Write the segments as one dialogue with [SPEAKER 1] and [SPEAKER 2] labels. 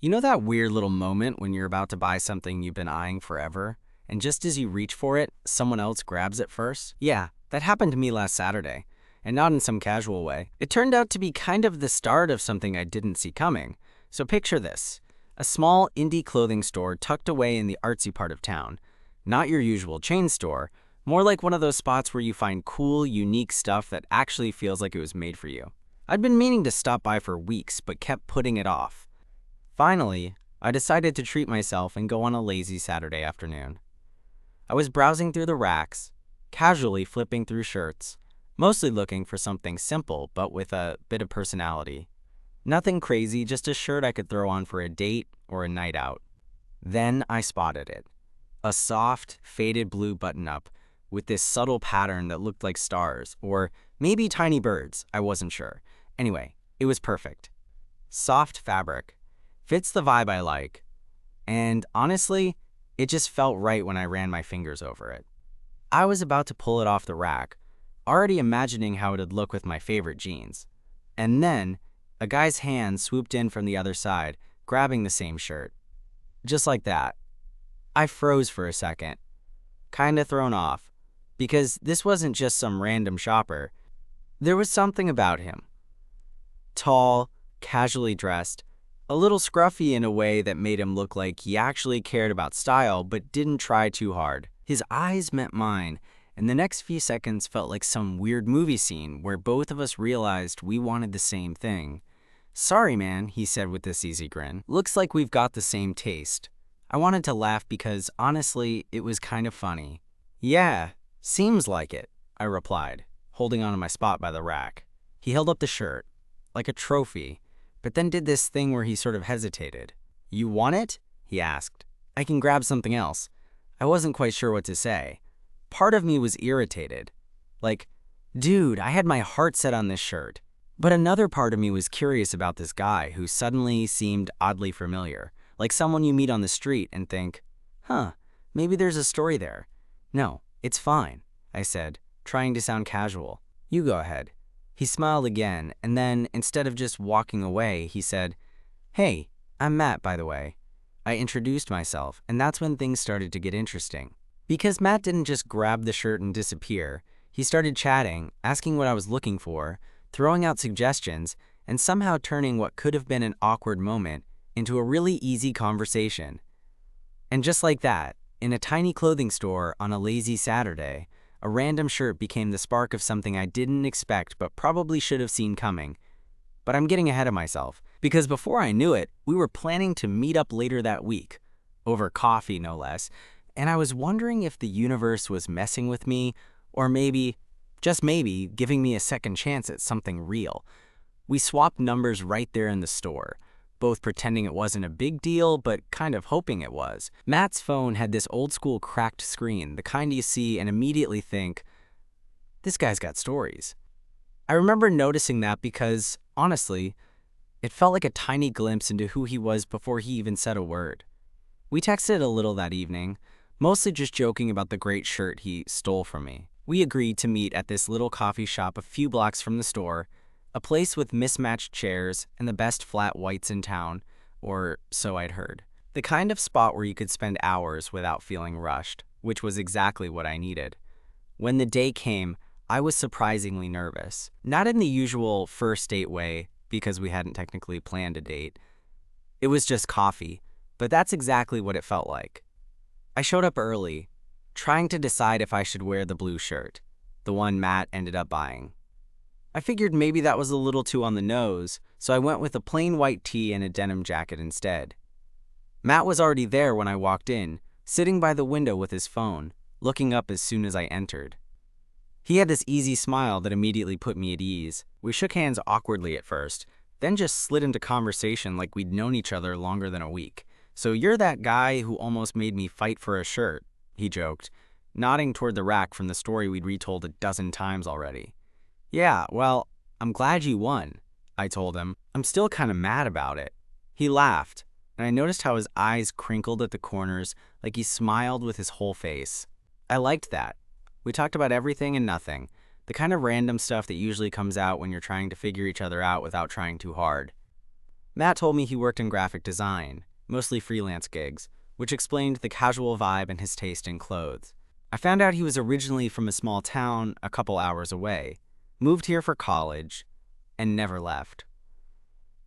[SPEAKER 1] You know that weird little moment when you're about to buy something you've been eyeing forever, and just as you reach for it, someone else grabs it first? Yeah, that happened to me last Saturday, and not in some casual way. It turned out to be kind of the start of something I didn't see coming. So picture this, a small indie clothing store tucked away in the artsy part of town. Not your usual chain store, more like one of those spots where you find cool, unique stuff that actually feels like it was made for you. I'd been meaning to stop by for weeks, but kept putting it off. Finally, I decided to treat myself and go on a lazy Saturday afternoon. I was browsing through the racks, casually flipping through shirts, mostly looking for something simple but with a bit of personality. Nothing crazy, just a shirt I could throw on for a date or a night out. Then I spotted it. A soft, faded blue button-up with this subtle pattern that looked like stars, or maybe tiny birds, I wasn't sure. Anyway, it was perfect. Soft fabric. Fits the vibe I like, and honestly, it just felt right when I ran my fingers over it. I was about to pull it off the rack, already imagining how it'd look with my favorite jeans. And then, a guy's hand swooped in from the other side, grabbing the same shirt. Just like that. I froze for a second, kinda thrown off, because this wasn't just some random shopper. There was something about him. Tall, casually dressed, a little scruffy in a way that made him look like he actually cared about style but didn't try too hard. His eyes met mine, and the next few seconds felt like some weird movie scene where both of us realized we wanted the same thing. "Sorry, man," he said with this easy grin. "Looks like we've got the same taste." I wanted to laugh because, honestly, it was kind of funny. "Yeah, seems like it," I replied, holding on to my spot by the rack. He held up the shirt, like a trophy, but then did this thing where he sort of hesitated. "You want it?" he asked. "I can grab something else." I wasn't quite sure what to say. Part of me was irritated. Like, dude, I had my heart set on this shirt. But another part of me was curious about this guy who suddenly seemed oddly familiar, like someone you meet on the street and think, huh, maybe there's a story there. "No, it's fine," I said, trying to sound casual. "You go ahead." He smiled again, and then, instead of just walking away, he said, "Hey, I'm Matt, by the way." I introduced myself, and that's when things started to get interesting. Because Matt didn't just grab the shirt and disappear, he started chatting, asking what I was looking for, throwing out suggestions, and somehow turning what could have been an awkward moment into a really easy conversation. And just like that, in a tiny clothing store on a lazy Saturday, a random shirt became the spark of something I didn't expect but probably should have seen coming. But I'm getting ahead of myself, because before I knew it, we were planning to meet up later that week, over coffee no less, and I was wondering if the universe was messing with me, or maybe, just maybe, giving me a second chance at something real. We swapped numbers right there in the store, both pretending it wasn't a big deal, but kind of hoping it was. Matt's phone had this old-school cracked screen, the kind you see and immediately think, this guy's got stories. I remember noticing that because, honestly, it felt like a tiny glimpse into who he was before he even said a word. We texted a little that evening, mostly just joking about the great shirt he stole from me. We agreed to meet at this little coffee shop a few blocks from the store, a place with mismatched chairs and the best flat whites in town, or so I'd heard. The kind of spot where you could spend hours without feeling rushed, which was exactly what I needed. When the day came, I was surprisingly nervous. Not in the usual first date way, because we hadn't technically planned a date. It was just coffee, but that's exactly what it felt like. I showed up early, trying to decide if I should wear the blue shirt, the one Matt ended up buying. I figured maybe that was a little too on the nose, so I went with a plain white tee and a denim jacket instead. Matt was already there when I walked in, sitting by the window with his phone, looking up as soon as I entered. He had this easy smile that immediately put me at ease. We shook hands awkwardly at first, then just slid into conversation like we'd known each other longer than a week. "So you're that guy who almost made me fight for a shirt," he joked, nodding toward the rack from the story we'd retold a dozen times already. "Yeah, well, I'm glad you won," I told him. "I'm still kind of mad about it." He laughed, and I noticed how his eyes crinkled at the corners like he smiled with his whole face. I liked that. We talked about everything and nothing, the kind of random stuff that usually comes out when you're trying to figure each other out without trying too hard. Matt told me he worked in graphic design, mostly freelance gigs, which explained the casual vibe and his taste in clothes. I found out he was originally from a small town a couple hours away, moved here for college, and never left.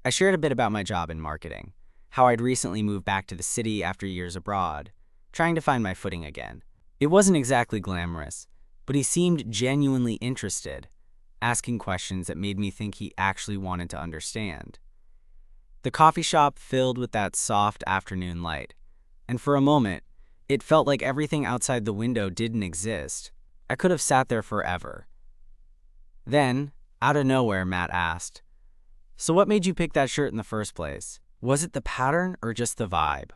[SPEAKER 1] I shared a bit about my job in marketing, how I'd recently moved back to the city after years abroad, trying to find my footing again. It wasn't exactly glamorous, but he seemed genuinely interested, asking questions that made me think he actually wanted to understand. The coffee shop filled with that soft afternoon light, and for a moment, it felt like everything outside the window didn't exist. I could have sat there forever. Then, out of nowhere, Matt asked, "So what made you pick that shirt in the first place? Was it the pattern or just the vibe?"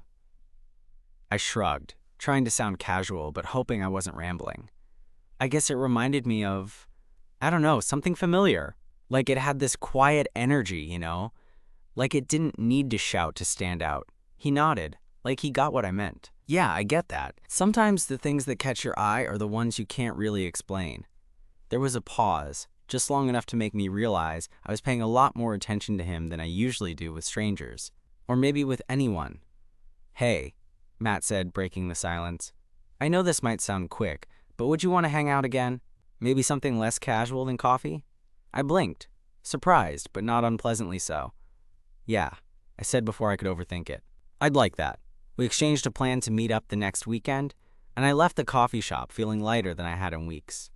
[SPEAKER 1] I shrugged, trying to sound casual but hoping I wasn't rambling. I guess it reminded me of, I don't know, something familiar. Like it had this quiet energy, Like it didn't need to shout to stand out. He nodded, like he got what I meant. Yeah, I get that. Sometimes the things that catch your eye are the ones you can't really explain. There was a pause, just long enough to make me realize I was paying a lot more attention to him than I usually do with strangers. Or maybe with anyone. "Hey," Matt said, breaking the silence. "I know this might sound quick, but would you want to hang out again? Maybe something less casual than coffee?" I blinked, surprised, but not unpleasantly so. "Yeah," I said before I could overthink it. "I'd like that." We exchanged a plan to meet up the next weekend, and I left the coffee shop feeling lighter than I had in weeks.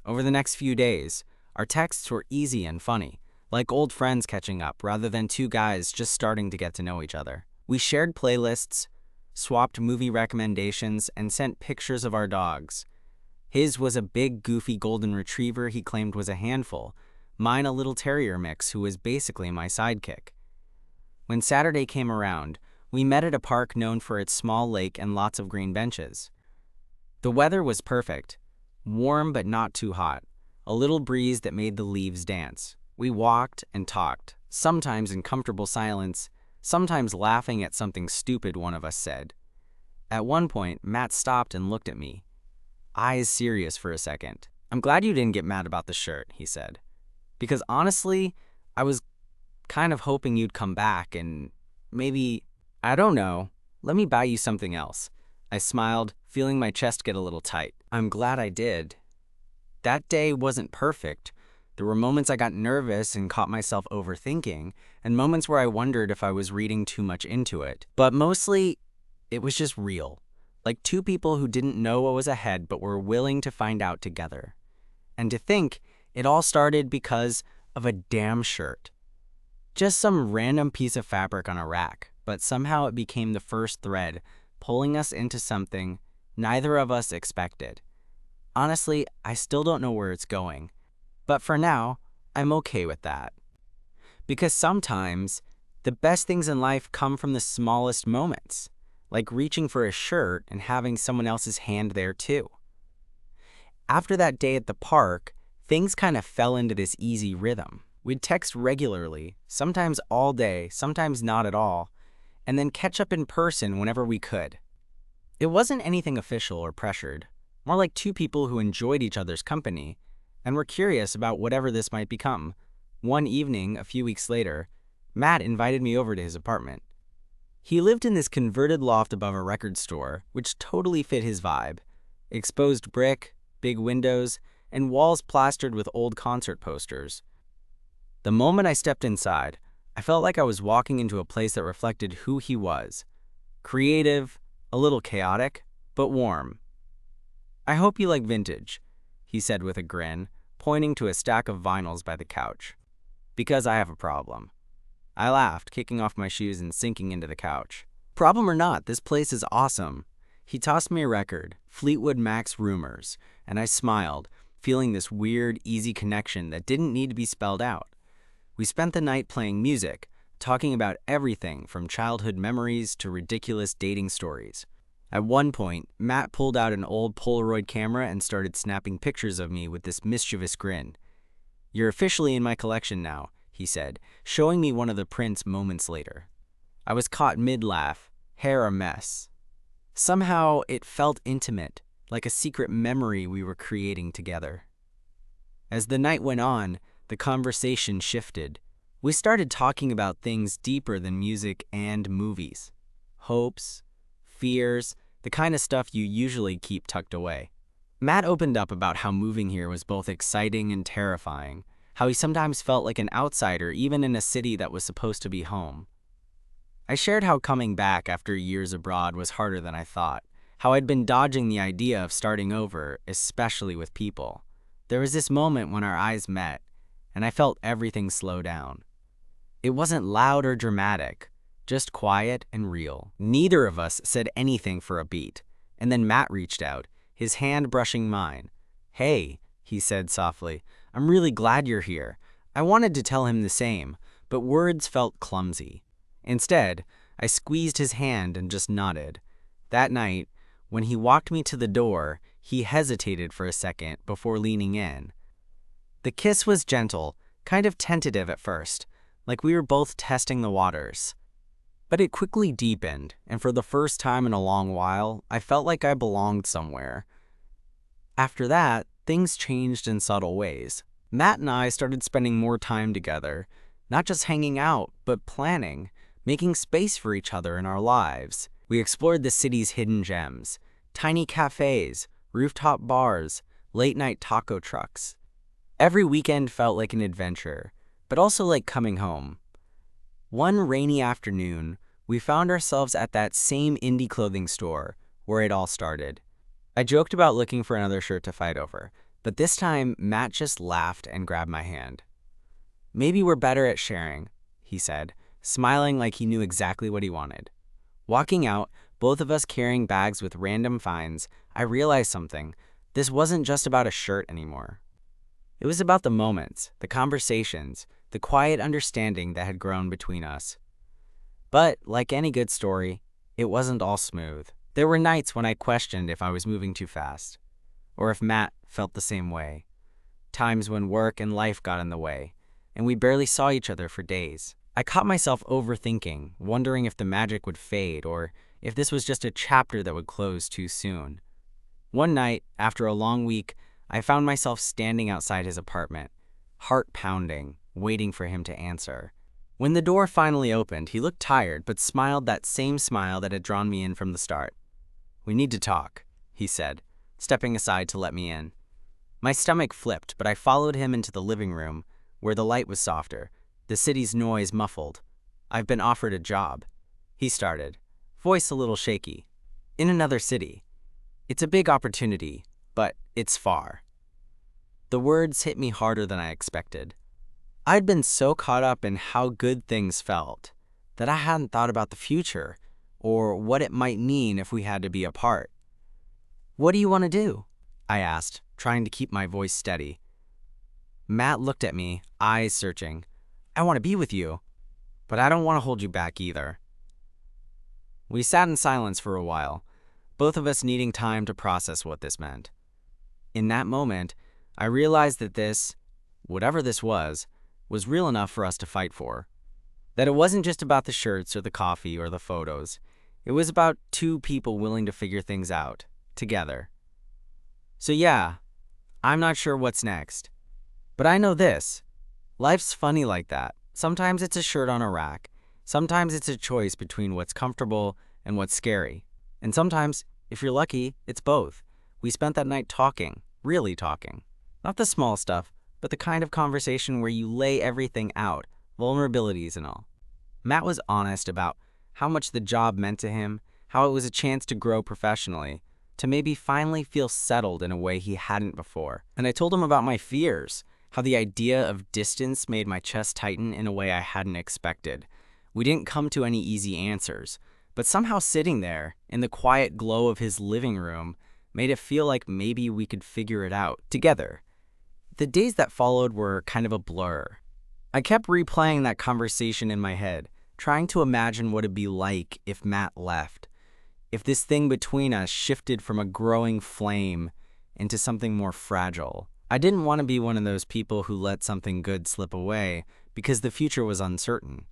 [SPEAKER 1] Over the next few days, our texts were easy and funny, like old friends catching up rather than two guys just starting to get to know each other. We shared playlists, swapped movie recommendations, and sent pictures of our dogs. His was a big, goofy golden retriever he claimed was a handful, mine a little terrier mix who was basically my sidekick. When Saturday came around, we met at a park known for its small lake and lots of green benches. The weather was perfect, warm but not too hot, a little breeze that made the leaves dance. We walked and talked, sometimes in comfortable silence, sometimes laughing at something stupid one of us said. At one point, Matt stopped and looked at me, eyes serious for a second. "I'm glad you didn't get mad about the shirt," he said. "Because honestly, I was kind of hoping you'd come back and maybe, I don't know, let me buy you something else." I smiled, feeling my chest get a little tight. I'm glad I did. That day wasn't perfect. There were moments I got nervous and caught myself overthinking, and moments where I wondered if I was reading too much into it. But mostly, it was just real. Like two people who didn't know what was ahead but were willing to find out together. And to think, it all started because of a damn shirt. Just some random piece of fabric on a rack, but somehow it became the first thread, pulling us into something neither of us expected. Honestly, I still don't know where it's going. But for now, I'm okay with that. Because sometimes, the best things in life come from the smallest moments, like reaching for a shirt and having someone else's hand there too. After that day at the park, things kind of fell into this easy rhythm. We'd text regularly, sometimes all day, sometimes not at all, and then catch up in person whenever we could. It wasn't anything official or pressured, more like two people who enjoyed each other's company and were curious about whatever this might become. One evening, a few weeks later, Matt invited me over to his apartment. He lived in this converted loft above a record store, which totally fit his vibe. Exposed brick, big windows, and walls plastered with old concert posters. The moment I stepped inside, I felt like I was walking into a place that reflected who he was. Creative, a little chaotic, but warm. "I hope you like vintage," he said with a grin, pointing to a stack of vinyls by the couch. "Because I have a problem." I laughed, kicking off my shoes and sinking into the couch. "Problem or not, this place is awesome." He tossed me a record, Fleetwood Mac's Rumors, and I smiled, feeling this weird, easy connection that didn't need to be spelled out. We spent the night playing music, talking about everything from childhood memories to ridiculous dating stories. At one point, Matt pulled out an old Polaroid camera and started snapping pictures of me with this mischievous grin. "You're officially in my collection now," he said, showing me one of the prints moments later. I was caught mid-laugh, hair a mess. Somehow, it felt intimate, like a secret memory we were creating together. As the night went on, the conversation shifted. We started talking about things deeper than music and movies. Hopes, fears, the kind of stuff you usually keep tucked away. Matt opened up about how moving here was both exciting and terrifying, how he sometimes felt like an outsider even in a city that was supposed to be home. I shared how coming back after years abroad was harder than I thought, how I'd been dodging the idea of starting over, especially with people. There was this moment when our eyes met, and I felt everything slow down. It wasn't loud or dramatic, just quiet and real. Neither of us said anything for a beat, and then Matt reached out, his hand brushing mine. "Hey," he said softly, "I'm really glad you're here." I wanted to tell him the same, but words felt clumsy. Instead, I squeezed his hand and just nodded. That night, when he walked me to the door, he hesitated for a second before leaning in. The kiss was gentle, kind of tentative at first, like we were both testing the waters. But it quickly deepened, and for the first time in a long while, I felt like I belonged somewhere. After that, things changed in subtle ways. Matt and I started spending more time together, not just hanging out, but planning, making space for each other in our lives. We explored the city's hidden gems, tiny cafes, rooftop bars, late-night taco trucks. Every weekend felt like an adventure, but also like coming home. One rainy afternoon, we found ourselves at that same indie clothing store where it all started. I joked about looking for another shirt to fight over, but this time Matt just laughed and grabbed my hand. "Maybe we're better at sharing," he said, smiling like he knew exactly what he wanted. Walking out, both of us carrying bags with random finds, I realized something. This wasn't just about a shirt anymore. It was about the moments, the conversations, the quiet understanding that had grown between us. But, like any good story, it wasn't all smooth. There were nights when I questioned if I was moving too fast, or if Matt felt the same way. Times when work and life got in the way, and we barely saw each other for days. I caught myself overthinking, wondering if the magic would fade or if this was just a chapter that would close too soon. One night, after a long week, I found myself standing outside his apartment, heart pounding, waiting for him to answer. When the door finally opened, he looked tired but smiled that same smile that had drawn me in from the start. "We need to talk," he said, stepping aside to let me in. My stomach flipped, but I followed him into the living room, where the light was softer, the city's noise muffled. "I've been offered a job," he started, voice a little shaky. "In another city. It's a big opportunity, but it's far." The words hit me harder than I expected. I'd been so caught up in how good things felt that I hadn't thought about the future or what it might mean if we had to be apart. "What do you want to do?" I asked, trying to keep my voice steady. Matt looked at me, eyes searching. "I want to be with you, but I don't want to hold you back either." We sat in silence for a while, both of us needing time to process what this meant. In that moment, I realized that this, whatever this was real enough for us to fight for. That it wasn't just about the shirts or the coffee or the photos. It was about two people willing to figure things out, together. So yeah, I'm not sure what's next. But I know this. Life's funny like that. Sometimes it's a shirt on a rack. Sometimes it's a choice between what's comfortable and what's scary. And sometimes, if you're lucky, it's both. We spent that night talking, really talking. Not the small stuff, but the kind of conversation where you lay everything out, vulnerabilities and all. Matt was honest about how much the job meant to him, how it was a chance to grow professionally, to maybe finally feel settled in a way he hadn't before. And I told him about my fears, how the idea of distance made my chest tighten in a way I hadn't expected. We didn't come to any easy answers, but somehow sitting there, in the quiet glow of his living room, made it feel like maybe we could figure it out together. The days that followed were kind of a blur. I kept replaying that conversation in my head, trying to imagine what it'd be like if Matt left, if this thing between us shifted from a growing flame into something more fragile. I didn't want to be one of those people who let something good slip away because the future was uncertain.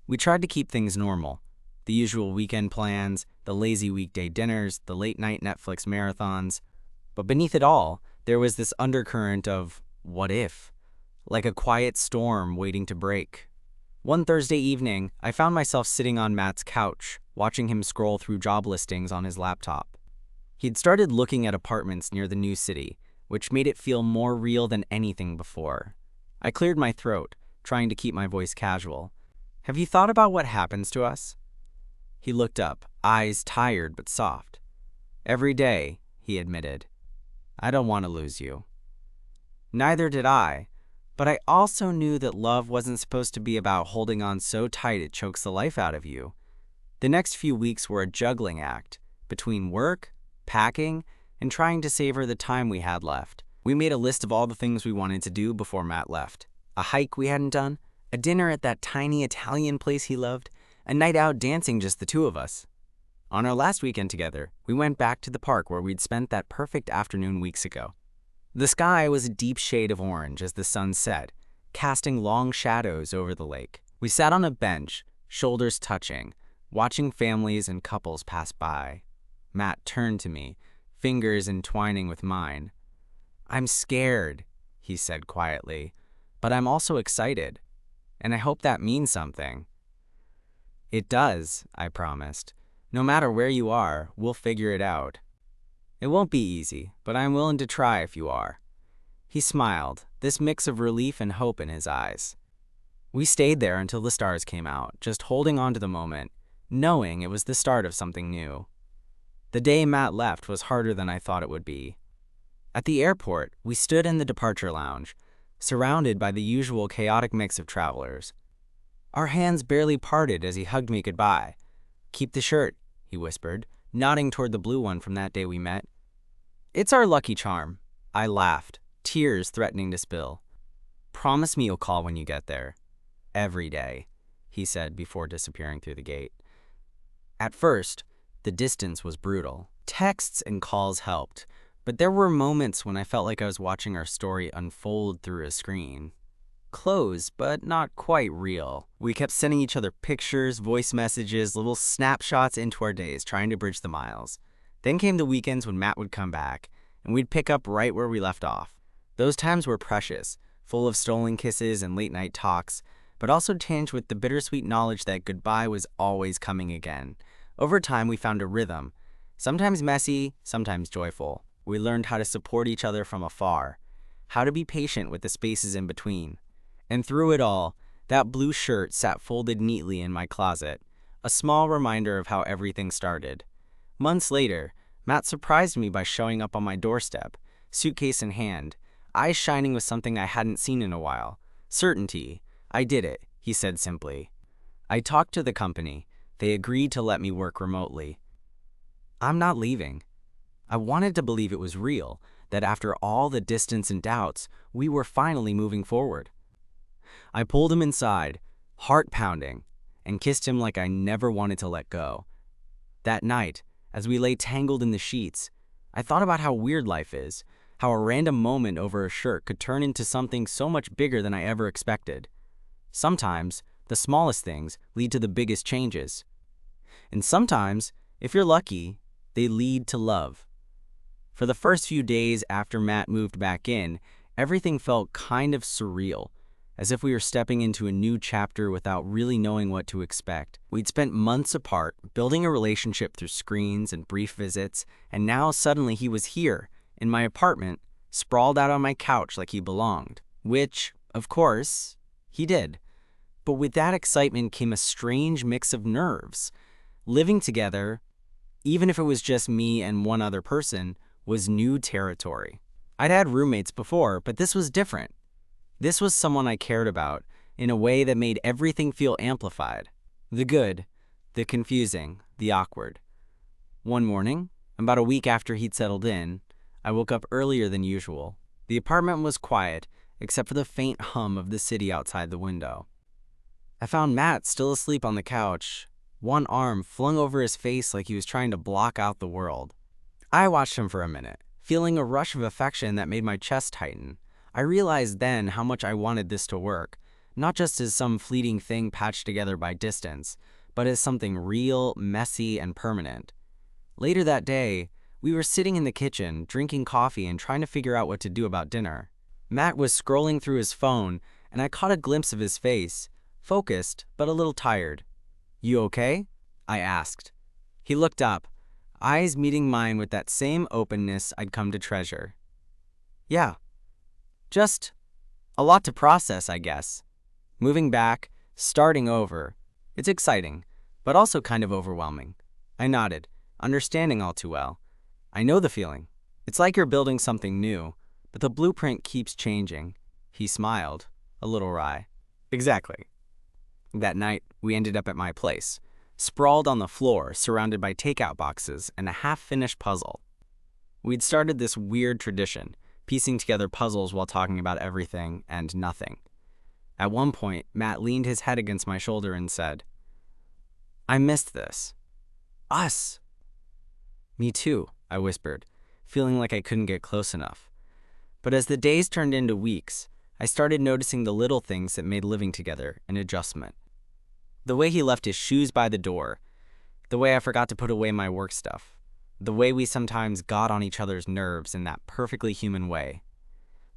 [SPEAKER 1] We tried to keep things normal. The usual weekend plans, the lazy weekday dinners, the late-night Netflix marathons. But beneath it all, there was this undercurrent of, what if? like a quiet storm waiting to break. One Thursday evening, I found myself sitting on Matt's couch, watching him scroll through job listings on his laptop. He'd started looking at apartments near the new city, which made it feel more real than anything before. I cleared my throat, trying to keep my voice casual. "Have you thought about what happens to us?" He looked up, eyes tired but soft. "Every day," he admitted. "I don't want to lose you." Neither did I, but I also knew that love wasn't supposed to be about holding on so tight it chokes the life out of you. The next few weeks were a juggling act, between work, packing, and trying to savor the time we had left. We made a list of all the things we wanted to do before Matt left. A hike we hadn't done, a dinner at that tiny Italian place he loved, a night out dancing just the two of us. On our last weekend together, we went back to the park where we'd spent that perfect afternoon weeks ago. The sky was a deep shade of orange as the sun set, casting long shadows over the lake. We sat on a bench, shoulders touching, watching families and couples pass by. Matt turned to me, fingers entwining with mine. "I'm scared," he said quietly, "but I'm also excited, and I hope that means something." "It does," I promised. "No matter where you are, we'll figure it out. It won't be easy, but I'm willing to try if you are." He smiled, this mix of relief and hope in his eyes. We stayed there until the stars came out, just holding on to the moment, knowing it was the start of something new. The day Matt left was harder than I thought it would be. At the airport, we stood in the departure lounge, surrounded by the usual chaotic mix of travelers. Our hands barely parted as he hugged me goodbye. "Keep the shirt," he whispered, nodding toward the blue one from that day we met. "It's our lucky charm." I laughed, tears threatening to spill. "Promise me you'll call when you get there." "Every day," he said before disappearing through the gate. At first, the distance was brutal. Texts and calls helped, but there were moments when I felt like I was watching our story unfold through a screen. Close, but not quite real. We kept sending each other pictures, voice messages, little snapshots into our days, trying to bridge the miles. Then came the weekends when Matt would come back, and we'd pick up right where we left off. Those times were precious, full of stolen kisses and late-night talks, but also tinged with the bittersweet knowledge that goodbye was always coming again. Over time, we found a rhythm, sometimes messy, sometimes joyful. We learned how to support each other from afar, how to be patient with the spaces in between. And through it all, that blue shirt sat folded neatly in my closet, a small reminder of how everything started. Months later, Matt surprised me by showing up on my doorstep, suitcase in hand, eyes shining with something I hadn't seen in a while. "Certainty. I did it," he said simply. I talked to the company. They agreed to let me work remotely. I'm not leaving. I wanted to believe it was real, that after all the distance and doubts, we were finally moving forward. I pulled him inside, heart pounding, and kissed him like I never wanted to let go. That night, as we lay tangled in the sheets, I thought about how weird life is, how a random moment over a shirt could turn into something so much bigger than I ever expected. Sometimes, the smallest things lead to the biggest changes. And sometimes, if you're lucky, they lead to love. For the first few days after Matt moved back in, everything felt kind of surreal, as if we were stepping into a new chapter without really knowing what to expect. We'd spent months apart, building a relationship through screens and brief visits, and now suddenly he was here, in my apartment, sprawled out on my couch like he belonged. Which, of course, he did. But with that excitement came a strange mix of nerves. Living together, even if it was just me and one other person, was new territory. I'd had roommates before, but this was different. This was someone I cared about in a way that made everything feel amplified. The good, the confusing, the awkward. One morning, about a week after he'd settled in, I woke up earlier than usual. The apartment was quiet, except for the faint hum of the city outside the window. I found Matt still asleep on the couch, one arm flung over his face like he was trying to block out the world. I watched him for a minute, feeling a rush of affection that made my chest tighten. I realized then how much I wanted this to work, not just as some fleeting thing patched together by distance, but as something real, messy, and permanent. Later that day, we were sitting in the kitchen, drinking coffee and trying to figure out what to do about dinner. Matt was scrolling through his phone, and I caught a glimpse of his face, focused but a little tired. "You okay?" I asked. He looked up, eyes meeting mine with that same openness I'd come to treasure. "Yeah, just a lot to process, I guess. Moving back, starting over. It's exciting, but also kind of overwhelming." I nodded, understanding all too well. "I know the feeling. It's like you're building something new, but the blueprint keeps changing." He smiled, a little wry. "Exactly." That night, we ended up at my place, sprawled on the floor, surrounded by takeout boxes and a half-finished puzzle. We'd started this weird tradition, piecing together puzzles while talking about everything and nothing. At one point, Matt leaned his head against my shoulder and said, "I missed this. Us." "Me too," I whispered, feeling like I couldn't get close enough. But as the days turned into weeks, I started noticing the little things that made living together an adjustment. The way he left his shoes by the door, the way I forgot to put away my work stuff, the way we sometimes got on each other's nerves in that perfectly human way.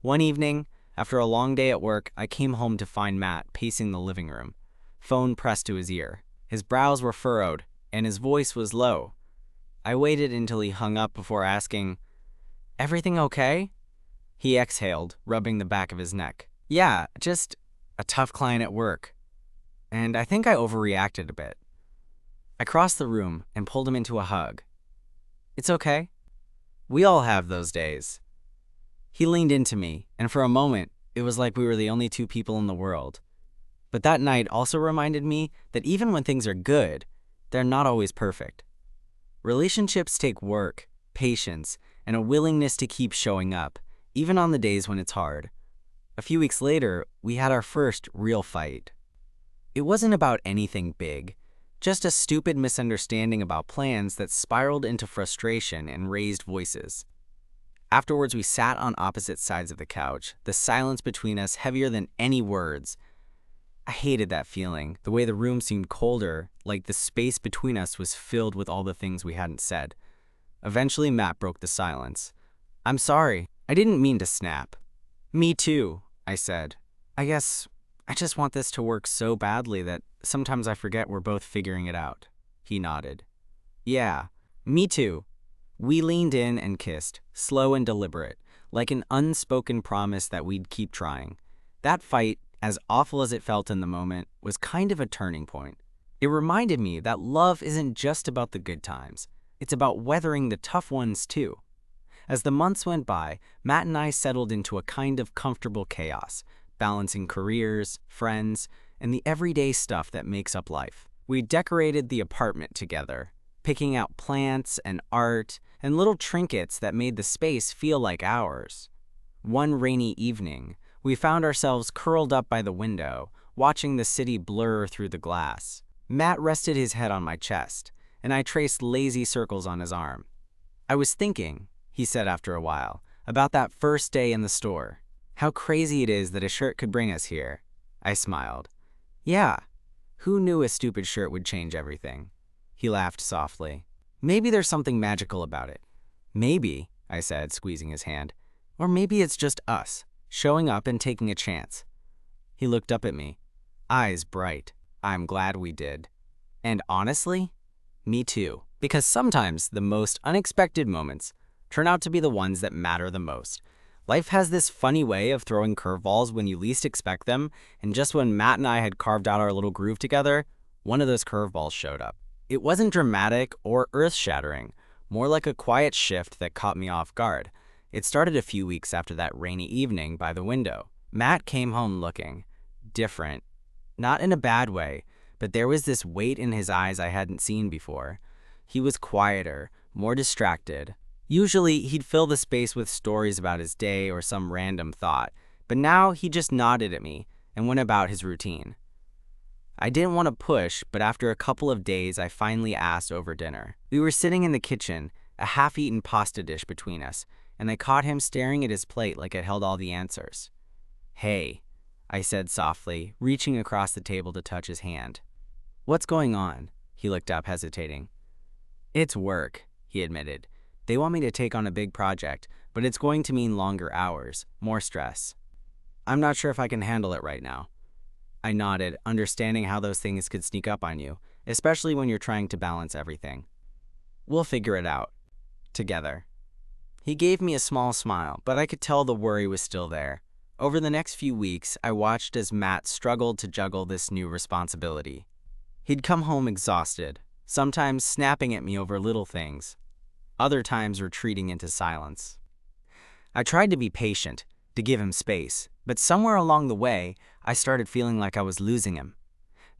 [SPEAKER 1] One evening, after a long day at work, I came home to find Matt pacing the living room, phone pressed to his ear. His brows were furrowed, and his voice was low. I waited until he hung up before asking, "Everything okay?" He exhaled, rubbing the back of his neck. "Yeah, just a tough client at work. And I think I overreacted a bit." I crossed the room and pulled him into a hug. "It's okay. We all have those days." He leaned into me, and for a moment, it was like we were the only two people in the world. But that night also reminded me that even when things are good, they're not always perfect. Relationships take work, patience, and a willingness to keep showing up, even on the days when it's hard. A few weeks later, we had our first real fight. It wasn't about anything big, just a stupid misunderstanding about plans that spiraled into frustration and raised voices. Afterwards, we sat on opposite sides of the couch, the silence between us heavier than any words. I hated that feeling, the way the room seemed colder, like the space between us was filled with all the things we hadn't said. Eventually, Matt broke the silence. "I'm sorry. I didn't mean to snap." "Me too," I said. "I guess I just want this to work so badly that sometimes I forget we're both figuring it out." He nodded. "Yeah, me too." We leaned in and kissed, slow and deliberate, like an unspoken promise that we'd keep trying. That fight, as awful as it felt in the moment, was kind of a turning point. It reminded me that love isn't just about the good times. It's about weathering the tough ones too. As the months went by, Matt and I settled into a kind of comfortable chaos, balancing careers, friends, and the everyday stuff that makes up life. We decorated the apartment together, picking out plants and art and little trinkets that made the space feel like ours. One rainy evening, we found ourselves curled up by the window, watching the city blur through the glass. Matt rested his head on my chest, and I traced lazy circles on his arm. "I was thinking," he said after a while, "about that first day in the store. How crazy it is that a shirt could bring us here." I smiled. "Yeah, who knew a stupid shirt would change everything?" He laughed softly. "Maybe there's something magical about it." "Maybe," I said, squeezing his hand. "Or maybe it's just us, showing up and taking a chance." He looked up at me, eyes bright. "I'm glad we did." And honestly, me too. Because sometimes the most unexpected moments turn out to be the ones that matter the most. Life has this funny way of throwing curveballs when you least expect them, and just when Matt and I had carved out our little groove together, one of those curveballs showed up. It wasn't dramatic or earth-shattering, more like a quiet shift that caught me off guard. It started a few weeks after that rainy evening by the window. Matt came home looking different, not in a bad way, but there was this weight in his eyes I hadn't seen before. He was quieter, more distracted. Usually, he'd fill the space with stories about his day or some random thought, but now he just nodded at me and went about his routine. I didn't want to push, but after a couple of days, I finally asked over dinner. We were sitting in the kitchen, a half-eaten pasta dish between us, and I caught him staring at his plate like it held all the answers. "Hey," I said softly, reaching across the table to touch his hand. "What's going on?" He looked up, hesitating. "It's work," he admitted. "They want me to take on a big project, but it's going to mean longer hours, more stress." I'm not sure if I can handle it right now. I nodded, understanding how those things could sneak up on you, especially when you're trying to balance everything. We'll figure it out. Together. He gave me a small smile, but I could tell the worry was still there. Over the next few weeks, I watched as Matt struggled to juggle this new responsibility. He'd come home exhausted, sometimes snapping at me over little things, other times retreating into silence. I tried to be patient, to give him space, but somewhere along the way, I started feeling like I was losing him.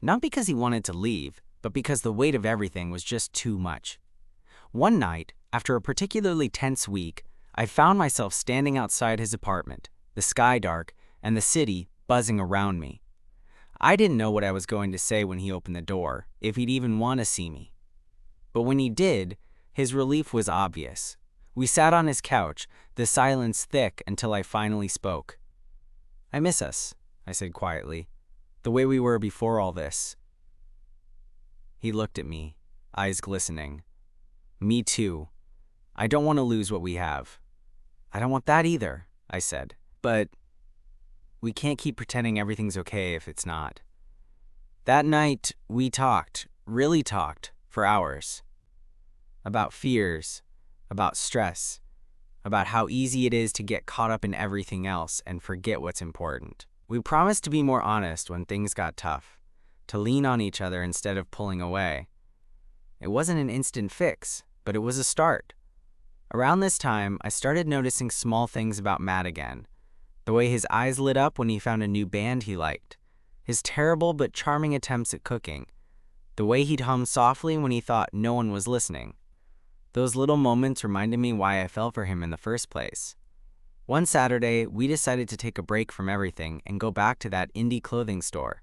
[SPEAKER 1] Not because he wanted to leave, but because the weight of everything was just too much. One night, after a particularly tense week, I found myself standing outside his apartment, the sky dark, and the city buzzing around me. I didn't know what I was going to say when he opened the door, if he'd even want to see me. But when he did, his relief was obvious. We sat on his couch, the silence thick until I finally spoke. "I miss us," I said quietly, "the way we were before all this." He looked at me, eyes glistening. "Me too. I don't want to lose what we have." "I don't want that either," I said. "But we can't keep pretending everything's okay if it's not." That night, we talked, really talked, for hours. About fears, about stress, about how easy it is to get caught up in everything else and forget what's important. We promised to be more honest when things got tough, to lean on each other instead of pulling away. It wasn't an instant fix, but it was a start. Around this time, I started noticing small things about Matt again. The way his eyes lit up when he found a new band he liked, his terrible but charming attempts at cooking, the way he'd hum softly when he thought no one was listening. Those little moments reminded me why I fell for him in the first place. One Saturday, we decided to take a break from everything and go back to that indie clothing store,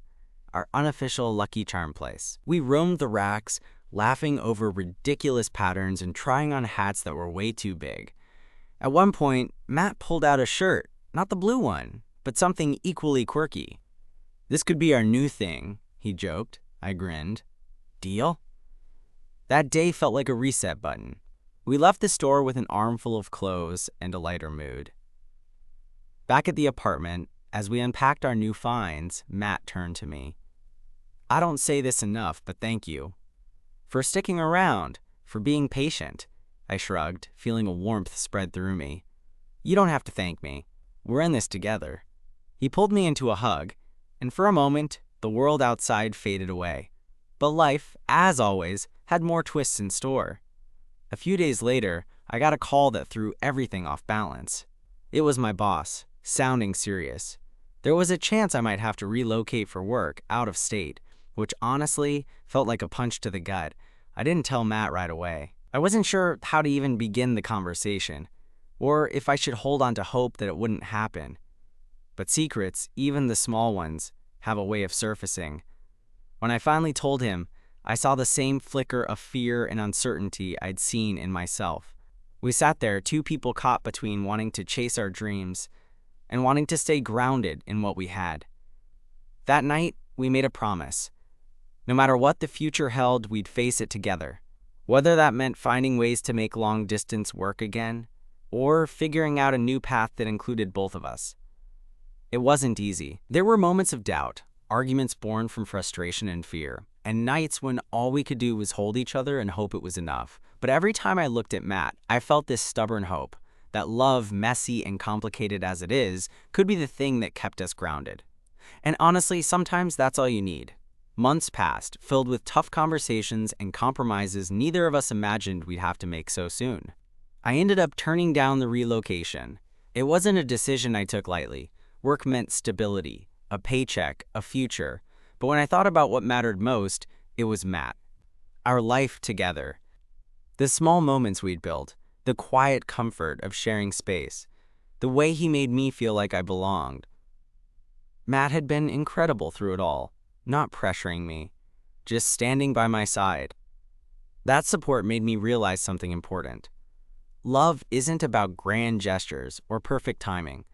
[SPEAKER 1] our unofficial Lucky Charm place. We roamed the racks, laughing over ridiculous patterns and trying on hats that were way too big. At one point, Matt pulled out a shirt, not the blue one, but something equally quirky. "This could be our new thing," he joked. I grinned. "Deal?" That day felt like a reset button. We left the store with an armful of clothes and a lighter mood. Back at the apartment, as we unpacked our new finds, Matt turned to me. "I don't say this enough, but thank you. For sticking around, for being patient," I shrugged, feeling a warmth spread through me. "You don't have to thank me. We're in this together." He pulled me into a hug, and for a moment, the world outside faded away. But life, as always, had more twists in store. A few days later, I got a call that threw everything off balance. It was my boss, sounding serious. There was a chance I might have to relocate for work out of state, which honestly felt like a punch to the gut. I didn't tell Matt right away. I wasn't sure how to even begin the conversation, or if I should hold on to hope that it wouldn't happen. But secrets, even the small ones, have a way of surfacing. When I finally told him, I saw the same flicker of fear and uncertainty I'd seen in myself. We sat there, two people caught between wanting to chase our dreams and wanting to stay grounded in what we had. That night, we made a promise. No matter what the future held, we'd face it together. Whether that meant finding ways to make long distance work again, or figuring out a new path that included both of us. It wasn't easy. There were moments of doubt, arguments born from frustration and fear, and nights when all we could do was hold each other and hope it was enough. But every time I looked at Matt, I felt this stubborn hope that love, messy and complicated as it is, could be the thing that kept us grounded. And honestly, sometimes that's all you need. Months passed, filled with tough conversations and compromises neither of us imagined we'd have to make so soon. I ended up turning down the relocation. It wasn't a decision I took lightly. Work meant stability, a paycheck, a future. But when I thought about what mattered most, it was Matt. Our life together. The small moments we'd built, the quiet comfort of sharing space, the way he made me feel like I belonged. Matt had been incredible through it all, not pressuring me, just standing by my side. That support made me realize something important. Love isn't about grand gestures or perfect timing.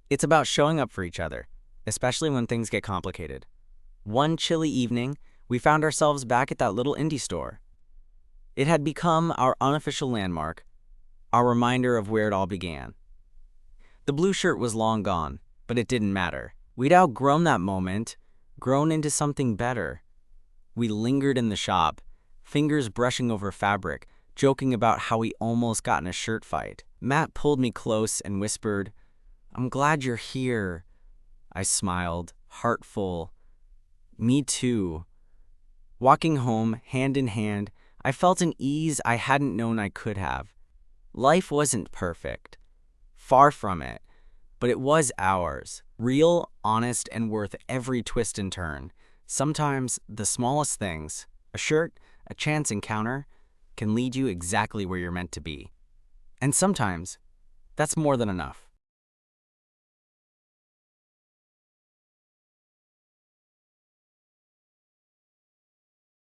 [SPEAKER 1] It's about showing up for each other, especially when things get complicated. One chilly evening, we found ourselves back at that little indie store. It had become our unofficial landmark, our reminder of where it all began. The blue shirt was long gone, But it didn't matter. We'd outgrown that moment, grown into something better. We lingered in the shop, fingers brushing over fabric, joking about how we almost got in a shirt fight. Matt pulled me close and whispered, "I'm glad you're here." I smiled, heart full. Me too. Walking home, hand in hand, I felt an ease I hadn't known I could have. Life wasn't perfect. Far from it. But it was ours. Real, honest, and worth every twist and turn. Sometimes the smallest things, a shirt, a chance encounter, can lead you exactly where you're meant to be. And sometimes that's more than enough.